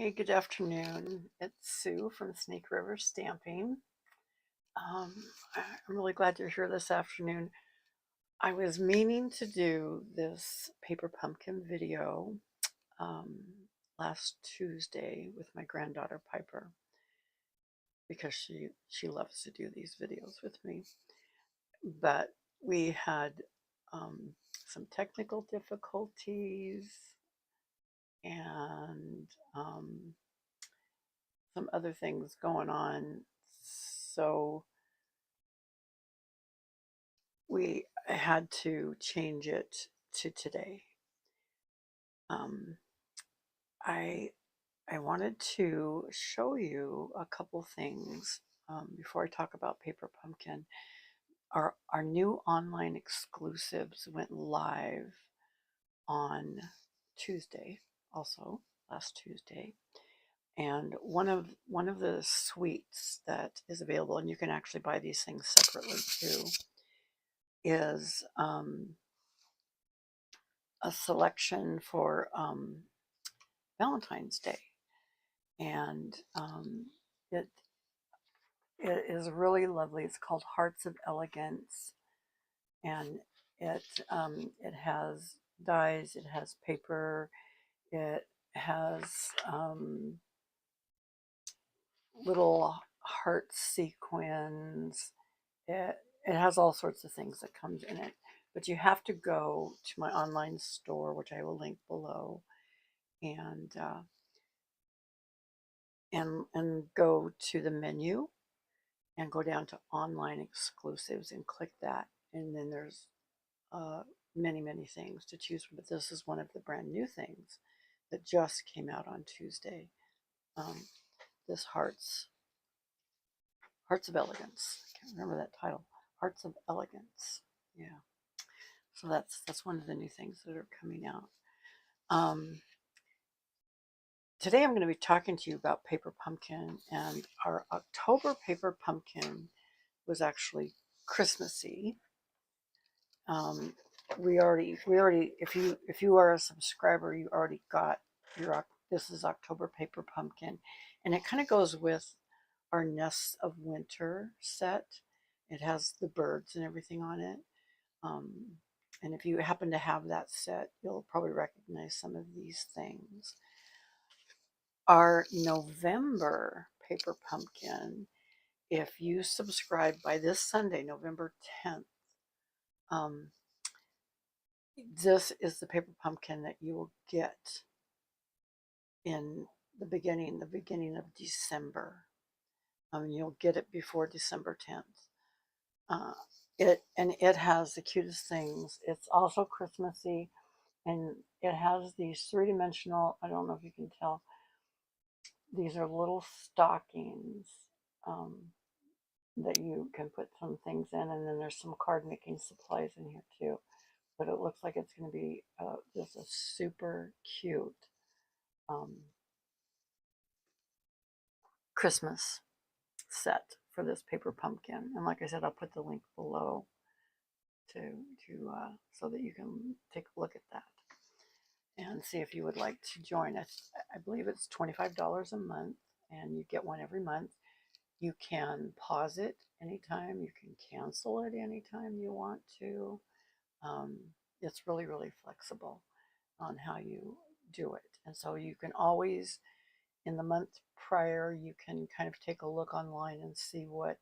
Hey, good afternoon. It's Sue from Snake River Stamping. Um, I'm really glad you're here this afternoon. I was meaning to do this paper pumpkin video um, last Tuesday with my granddaughter Piper because she loves to do these videos with me. But we had um, some technical difficulties and some other things going on. So we had to change it to today. Um, I I wanted to show you a couple things before I talk about Paper Pumpkin. Our new online exclusives went live on Tuesday, also last Tuesday, and one of the suites that is available, and you can actually buy these things separately too, is a selection for Valentine's Day, and it it is really lovely. It's called Hearts of Elegance, and it has dies, it has paper, it has little heart sequins. It has all sorts of things that comes in it, but you have to go to my online store, which I will link below, and go to the menu and go down to online exclusives and click that, and then there's many things to choose from, but this is one of the brand new things that just came out on Tuesday. This Hearts of Elegance. I can't remember that title. Hearts of Elegance. Yeah. So that's one of the new things that are coming out. Today I'm going to be talking to you about Paper Pumpkin, and our October Paper Pumpkin was actually Christmassy. We already, if you are a subscriber, you already got your, this is October Paper Pumpkin, and it kind of goes with our Nests of Winter set. It has the birds and everything on it. Um, and if you happen to have that set, you'll probably recognize some of these things. Our November Paper Pumpkin, if you subscribe by this Sunday, November 10th, this is the Paper Pumpkin that you will get in the beginning of December. You'll get it before December 10th. It has the cutest things. It's also Christmassy, and it has these three-dimensional, I don't know if you can tell, these are little stockings that you can put some things in, and then there's some card making supplies in here too. But it looks like it's going to be just a super cute um, Christmas set for this Paper Pumpkin. And like I said, I'll put the link below so that you can take a look at that and see if you would like to join us. I believe it's $25 a month, and you get one every month. You can pause it anytime. You can cancel it anytime you want to. It's really flexible on how you do it. And so you can always, in the month prior, you can kind of take a look online and see what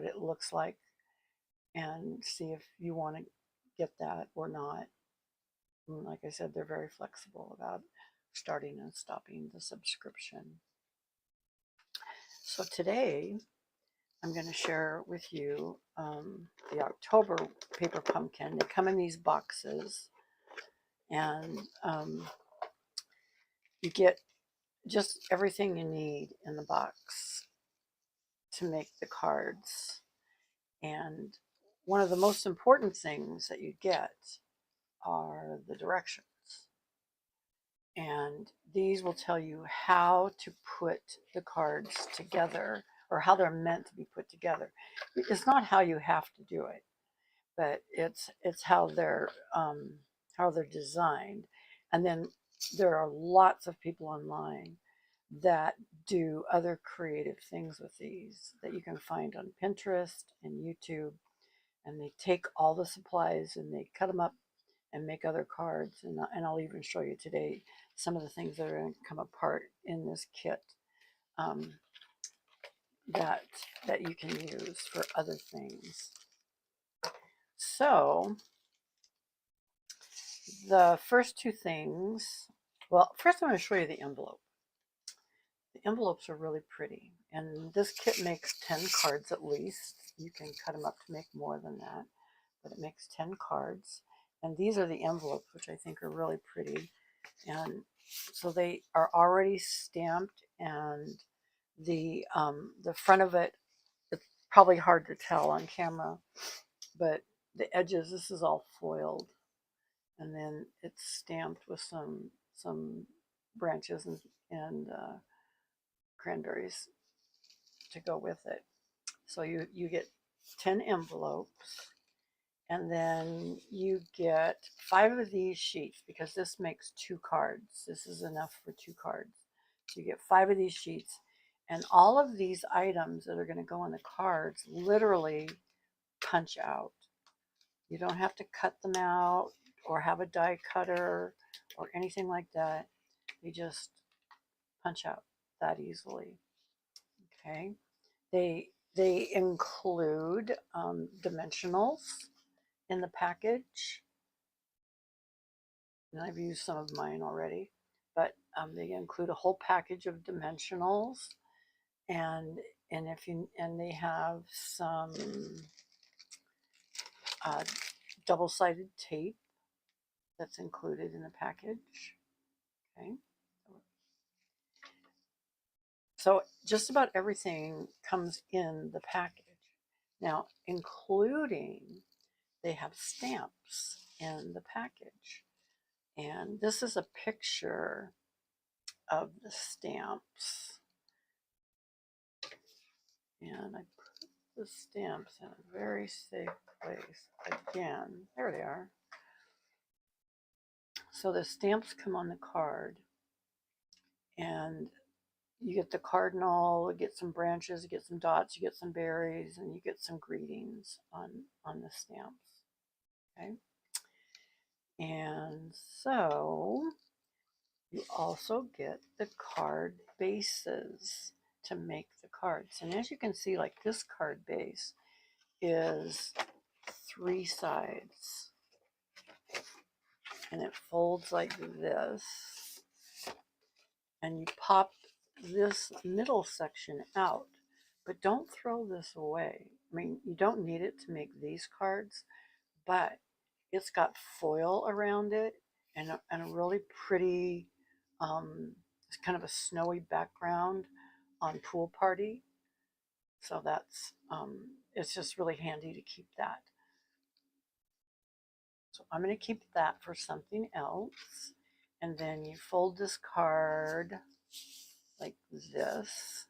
it looks like and see if you want to get that or not. And like I said, they're very flexible about starting and stopping the subscription. So today I'm going to share with you the October Paper Pumpkin. They come in these boxes, and you get just everything you need in the box to make the cards. And one of the most important things that you get are the directions. And these will tell you how to put the cards together, or how they're meant to be put together. It's not how you have to do it, but it's how they're designed. And then there are lots of people online that do other creative things with these that you can find on Pinterest and YouTube. And they take all the supplies and they cut them up and make other cards. And I'll even show you today some of the things that are going to come apart in this kit, um, that you can use for other things. So the first two things, well, first I'm going to show you the envelope. The envelopes are really pretty, and this kit makes 10 cards at least. You can cut them up to make more than that, but it makes 10 cards. And these are the envelopes, which I think are really pretty. And so they are already stamped, and the front of it, it's probably hard to tell on camera, but the edges, this is all foiled, and then it's stamped with some branches and cranberries to go with it. So you get 10 envelopes, and then you get 5 of these sheets, because this makes 2 cards. This is enough for 2 cards. So you get 5 of these sheets, and all of these items that are going to go on the cards literally punch out. You don't have to cut them out or have a die cutter or anything like that. You just punch out that easily. Okay. They include dimensionals in the package, and I've used some of mine already, but they include a whole package of dimensionals, and they have some double-sided tape that's included in the package. Okay, so just about everything comes in the package. Now, including, they have stamps in the package. And this is a picture of the stamps. And I put the stamps in a very safe place. Again, there they are. So the stamps come on the card, and you get the cardinal, you get some branches, you get some dots, you get some berries, and you get some greetings on the stamps. Okay. And so you also get the card bases to make the cards. And as you can see, like this card base is 3 sides, and it folds like this, and you pop this middle section out, but don't throw this away. I mean, you don't need it to make these cards, but it's got foil around it, and a really pretty, it's kind of a snowy background on Pool Party. So that's, it's just really handy to keep that. So I'm going to keep that for something else. And then you fold this card like this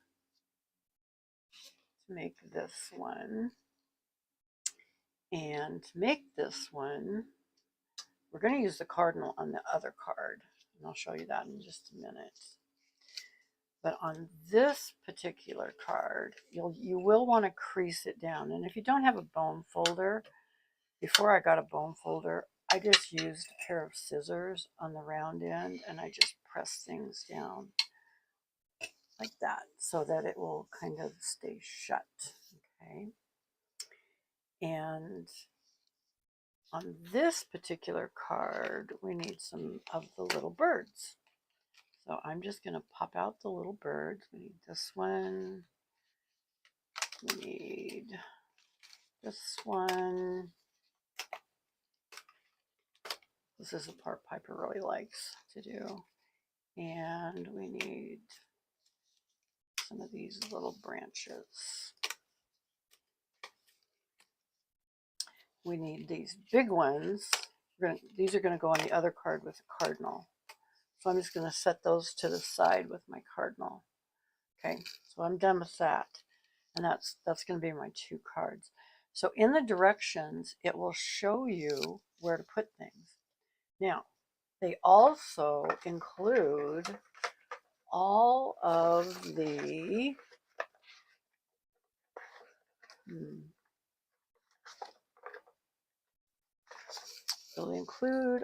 to make this one. And to make this one, we're going to use the cardinal on the other card. And I'll show you that in just a minute. But on this particular card, you will want to crease it down. And if you don't have a bone folder, before I got a bone folder, I just used a pair of scissors on the round end, and I just press things down like that so that it will kind of stay shut. Okay. And on this particular card, we need some of the little birds. So I'm just going to pop out the little birds. We need this one. We need this one. This is the part Piper really likes to do. And we need some of these little branches. We need these big ones. These are going to go on the other card with the cardinal. So I'm just going to set those to the side with my cardinal. Okay, so I'm done with that. And that's going to be my 2 cards. So in the directions, it will show you where to put things. Now, they also include all of the they'll include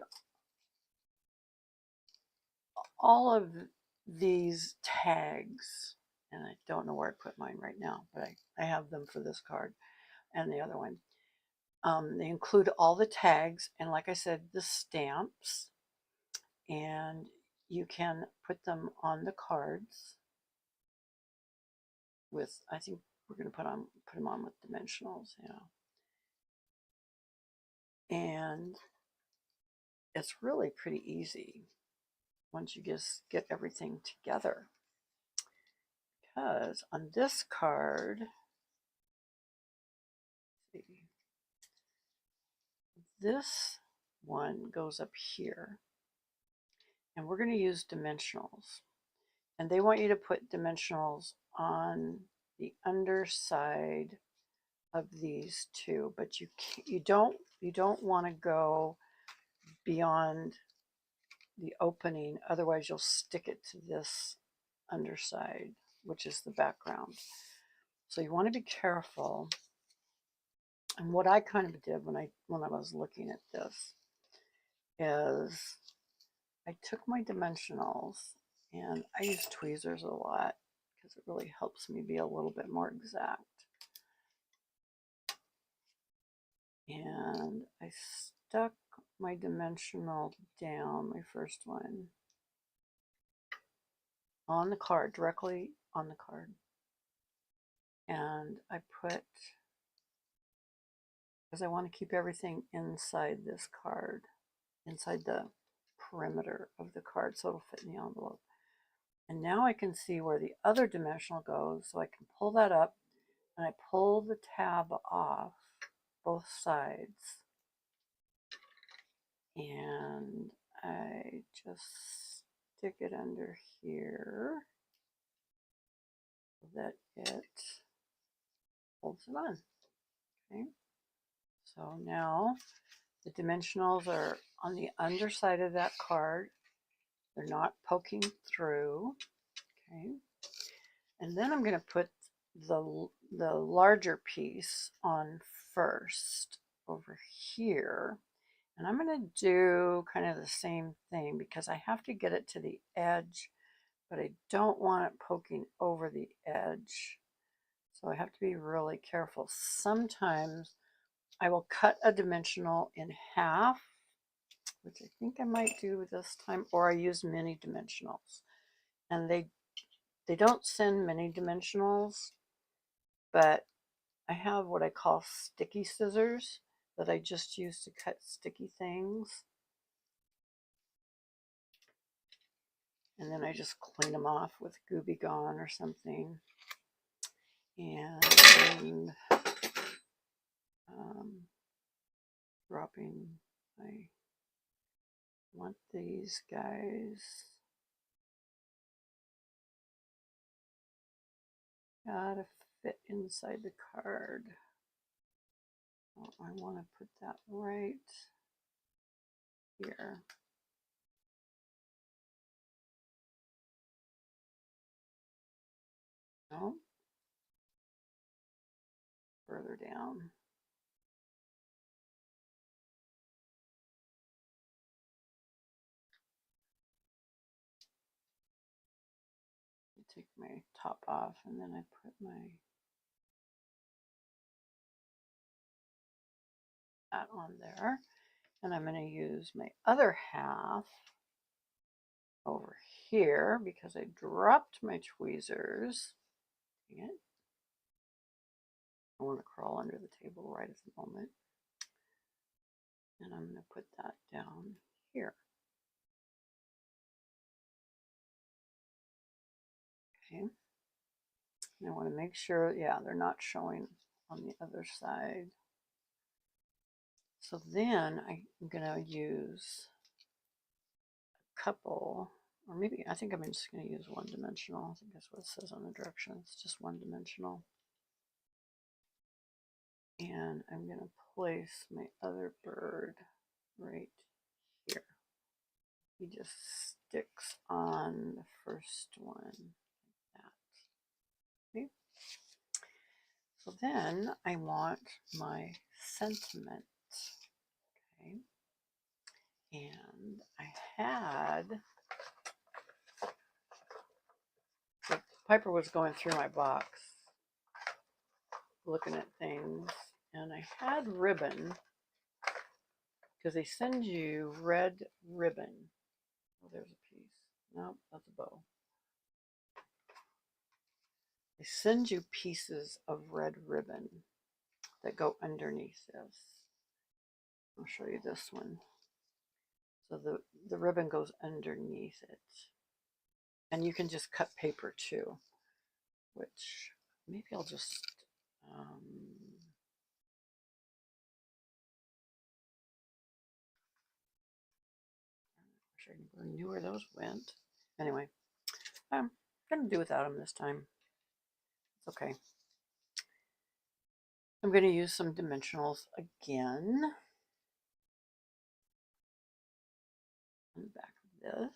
all of these tags, and I don't know where I put mine right now, but I have them for this card and the other one. They include all the tags and, like I said, the stamps, and you can put them on the cards with, I think we're going to put them on with dimensionals, yeah. And it's really pretty easy once you just get everything together. Because on this card, let's see, this one goes up here, and we're going to use dimensionals. And they want you to put dimensionals on the underside of these two, but you don't want to go beyond the opening, otherwise you'll stick it to this underside, which is the background. So you want to be careful. And what I kind of did when I was looking at this is I took my dimensionals, and I use tweezers a lot because it really helps me be a little bit more exact. And I stuck my dimensional down, my first one, on the card, directly on the card. And I put, because I want to keep everything inside this card, inside the perimeter of the card, so it'll fit in the envelope. And now I can see where the other dimensional goes, so I can pull that up, and I pull the tab off both sides, and I just stick it under here so that it holds it on. Okay, so now the dimensionals are on the underside of that card. They're not poking through. Okay, and then I'm going to put the larger piece on first over here. And I'm going to do kind of the same thing because I have to get it to the edge, but I don't want it poking over the edge. So I have to be really careful. Sometimes I will cut a dimensional in half, which I think I might do this time, or I use mini dimensionals. And they don't send mini dimensionals, but I have what I call sticky scissors that I just use to cut sticky things. And then I just clean them off with Gooby Gone or something. And dropping, I want these guys. Gotta fit inside the card. Oh, I want to put that right here. No, further down. Take my top off, and then I put that on there, and I'm going to use my other half over here because I dropped my tweezers. Dang it. I want to crawl under the table right at the moment, and I'm going to put that down here. Okay, and I want to make sure, yeah, they're not showing on the other side. So then I'm going to use a couple, or maybe, I think I'm just going to use one dimensional. I think that's what it says on the directions, just one dimensional. And I'm going to place my other bird right here. He just sticks on the first one. Okay. So then I want my sentiment. Okay. And I had, so Piper was going through my box, looking at things, and I had ribbon, because they send you red ribbon. Oh, there's a piece. Nope, that's a bow. They send you pieces of red ribbon that go underneath this. I'll show you this one. So the ribbon goes underneath it. And you can just cut paper too, which maybe I'll just, I wish I knew where those went. Anyway, I'm going to do without them this time. It's okay. I'm going to use some dimensionals again on the back of this.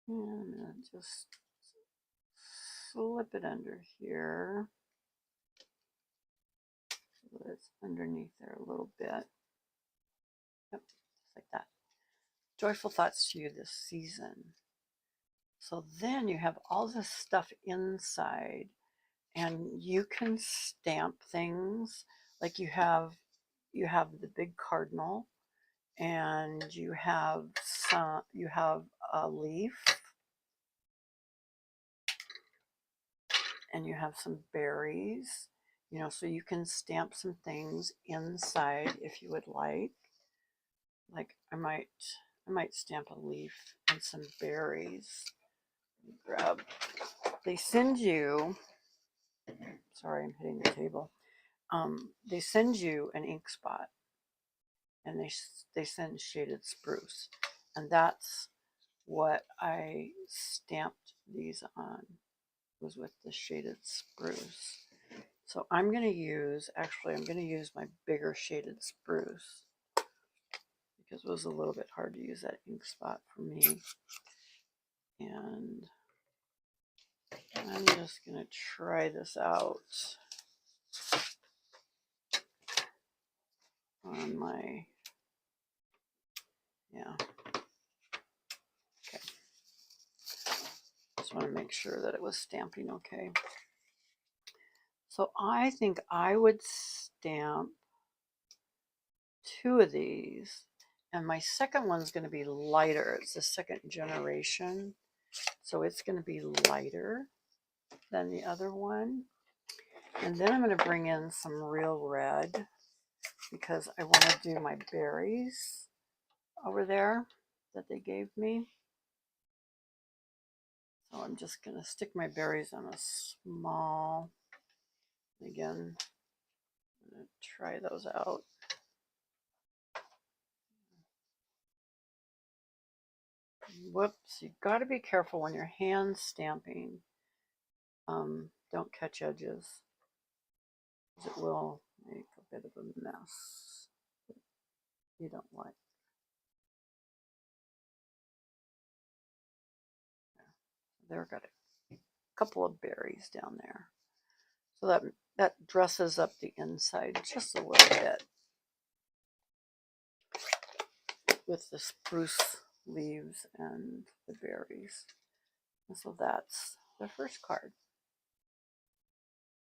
And I'm going to just slip it under here so that it's underneath there a little bit. Yep, just like that. Joyful thoughts to you this season. So then you have all this stuff inside, and you can stamp things. Like you have the big cardinal, and you have a leaf, and you have some berries, you know, so you can stamp some things inside if you would like. Like I might stamp a leaf and some berries. Grab. They send you, sorry, I'm hitting the table. They send you an ink spot, and they send shaded spruce, and that's what I stamped these on, was with the shaded spruce. So I'm going to use my bigger shaded spruce, because it was a little bit hard to use that ink spot for me. And I'm just going to try this out on my, yeah. Okay. Just want to make sure that it was stamping okay. So I think I would stamp 2 of these, and my second one's going to be lighter. It's the second generation, so it's going to be lighter than the other one. And then I'm going to bring in some real red, because I want to do my berries over there that they gave me. So I'm just going to stick my berries on a small, again, I'm going to try those out. Whoops, you've got to be careful when you're hand stamping. Don't catch edges, because it will make a bit of a mess that you don't like. There, got a couple of berries down there. So that dresses up the inside just a little bit with the spruce leaves and the berries. And so that's the first card.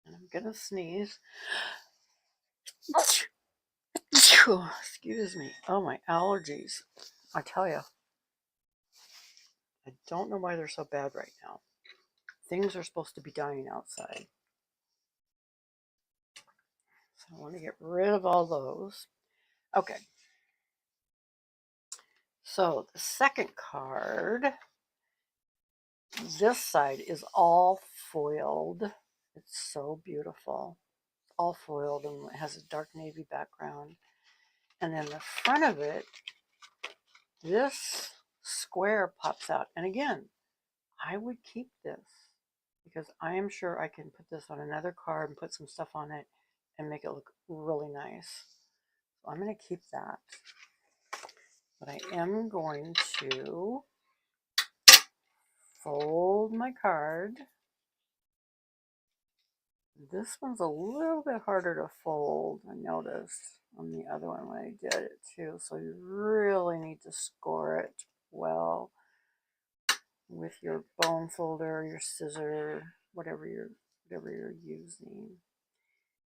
And I'm going to sneeze. Excuse me. Oh, my allergies. I tell you. I don't know why they're so bad right now. Things are supposed to be dying outside. So I want to get rid of all those. Okay. So the second card, this side is all foiled. It's so beautiful. It's all foiled, and it has a dark navy background. And then the front of it this square pops out. And again, I would keep this because I am sure I can put this on another card and put some stuff on it and make it look really nice. So I'm going to keep that. But I am going to fold my card. This one's a little bit harder to fold, I noticed on the other one when I did it too. So you really need to score it well with your bone folder, your scissor, whatever you're using.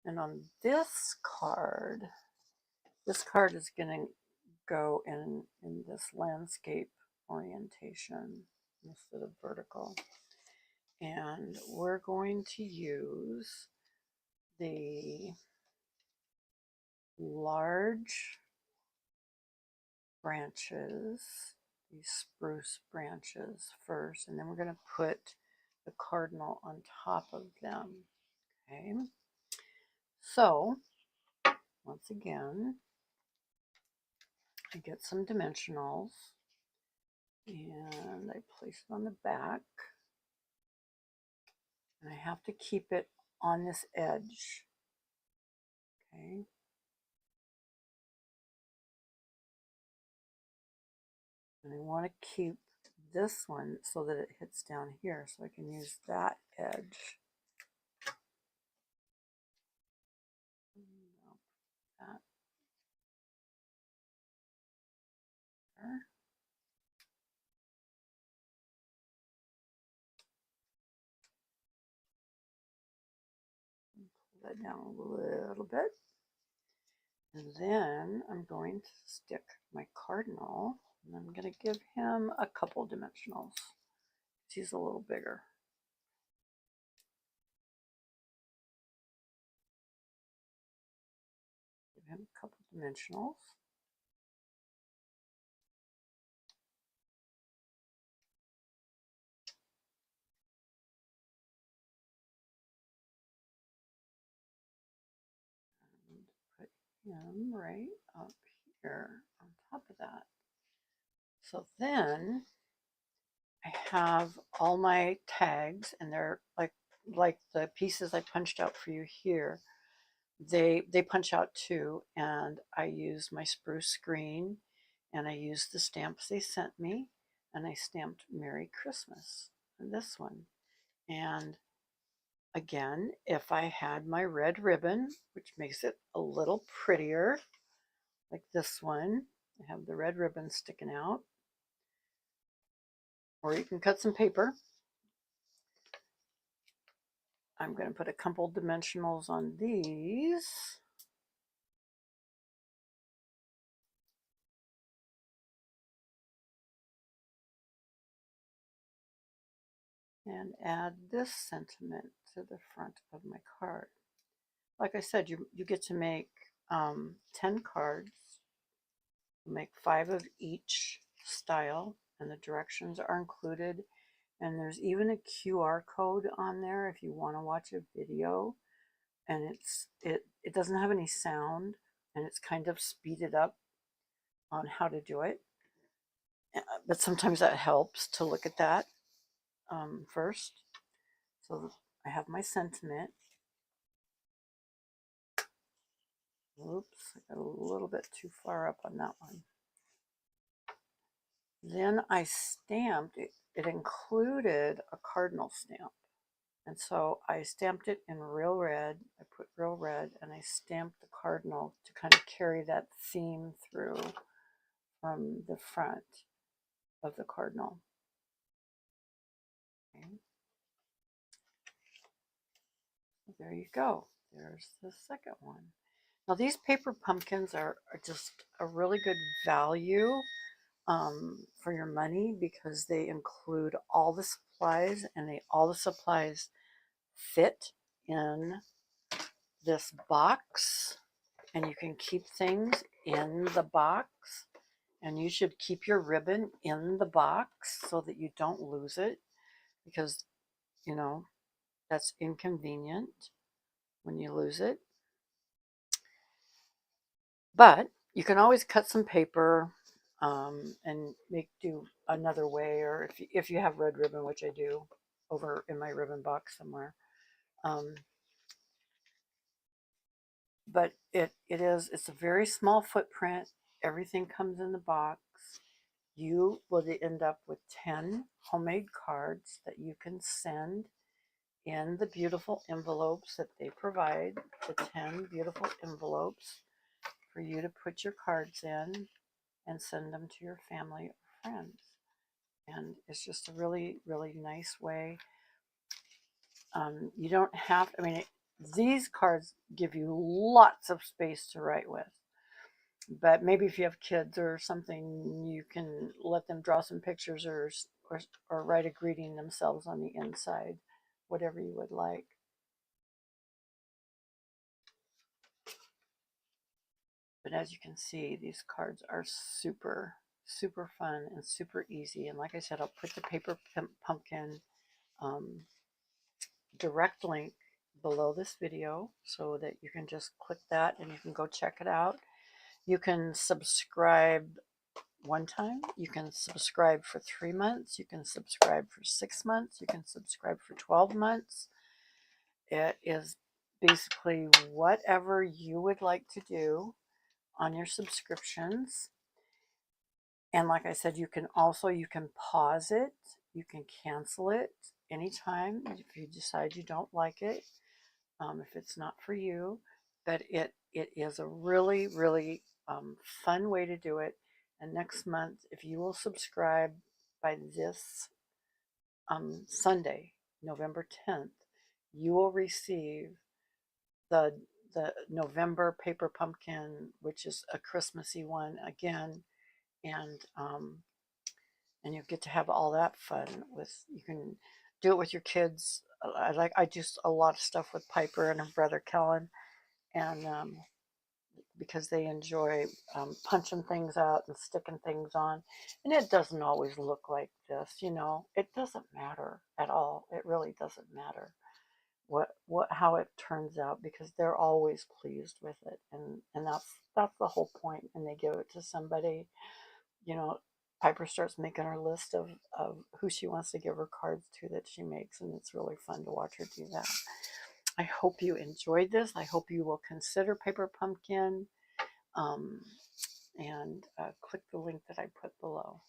And on this card is going to go in this landscape orientation instead of vertical. And we're going to use the large branches, these spruce branches first, and then we're going to put the cardinal on top of them. Okay, so once again, I get some dimensionals and I place it on the back, and I have to keep it on this edge. Okay. And I want to keep this one so that it hits down here, so I can use that edge. That there. Pull that down a little bit. And then I'm going to stick my cardinal, and I'm going to give him a couple dimensionals. He's a little bigger. Give him a couple dimensionals. And put him right up here on top of that. So then I have all my tags, and they're like the pieces I punched out for you here. They punch out too, and I use my spruce screen, and I used the stamps they sent me, and I stamped Merry Christmas on this one. And again, if I had my red ribbon, which makes it a little prettier, like this one, I have the red ribbon sticking out, or you can cut some paper. I'm going to put a couple dimensionals on these. And add this sentiment to the front of my card. Like I said, you get to make 10 cards. Make 5 of each style, and the directions are included. And there's even a QR code on there if you want to watch a video. And it doesn't have any sound, and it's kind of speeded up on how to do it. But sometimes that helps to look at that first. So I have my sentiment. Oops, I got a little bit too far up on that one. Then I stamped it. It included a cardinal stamp. And so I stamped it in real red. I put real red, and I stamped the cardinal to kind of carry that theme through from the front of the cardinal. Okay. There you go. There's the second one. Now these paper pumpkins are just a really good value for your money, because they include all the supplies, and all the supplies fit in this box, and you can keep things in the box, and you should keep your ribbon in the box so that you don't lose it, because you know that's inconvenient when you lose it. But you can always cut some paper and do another way, or if you have red ribbon, which I do over in my ribbon box somewhere. But it's a very small footprint. Everything comes in the box. You will end up with 10 homemade cards that you can send in the beautiful envelopes that they provide, the 10 beautiful envelopes for you to put your cards in and send them to your family or friends. And it's just a really, really nice way. You don't have, I mean, these cards give you lots of space to write with. But maybe if you have kids or something, you can let them draw some pictures or write a greeting themselves on the inside, whatever you would like. But as you can see, these cards are super, super fun and super easy. And like I said, I'll put the Paper Pumpkin direct link below this video so that you can just click that and you can go check it out. You can subscribe one time, you can subscribe for 3 months, you can subscribe for 6 months, you can subscribe for 12 months. It is basically whatever you would like to do on your subscriptions. And like I said, you can pause it, you can cancel it anytime if you decide you don't like it, if it's not for you. But it is a really, really fun way to do it. And next month, if you will subscribe by this Sunday, November 10th, you will receive the November Paper Pumpkin, which is a Christmassy one again, and you get to have all that fun with. You can do it with your kids. I do a lot of stuff with Piper and her brother Kellen, and because they enjoy punching things out and sticking things on. And it doesn't always look like this, you know. It doesn't matter at all. It really doesn't matter how it turns out, because they're always pleased with it, and that's the whole point. And they give it to somebody, you know. Piper starts making her list of who she wants to give her cards to that she makes, and it's really fun to watch her do that. I hope you enjoyed this. I hope you will consider Paper Pumpkin, and click the link that I put below.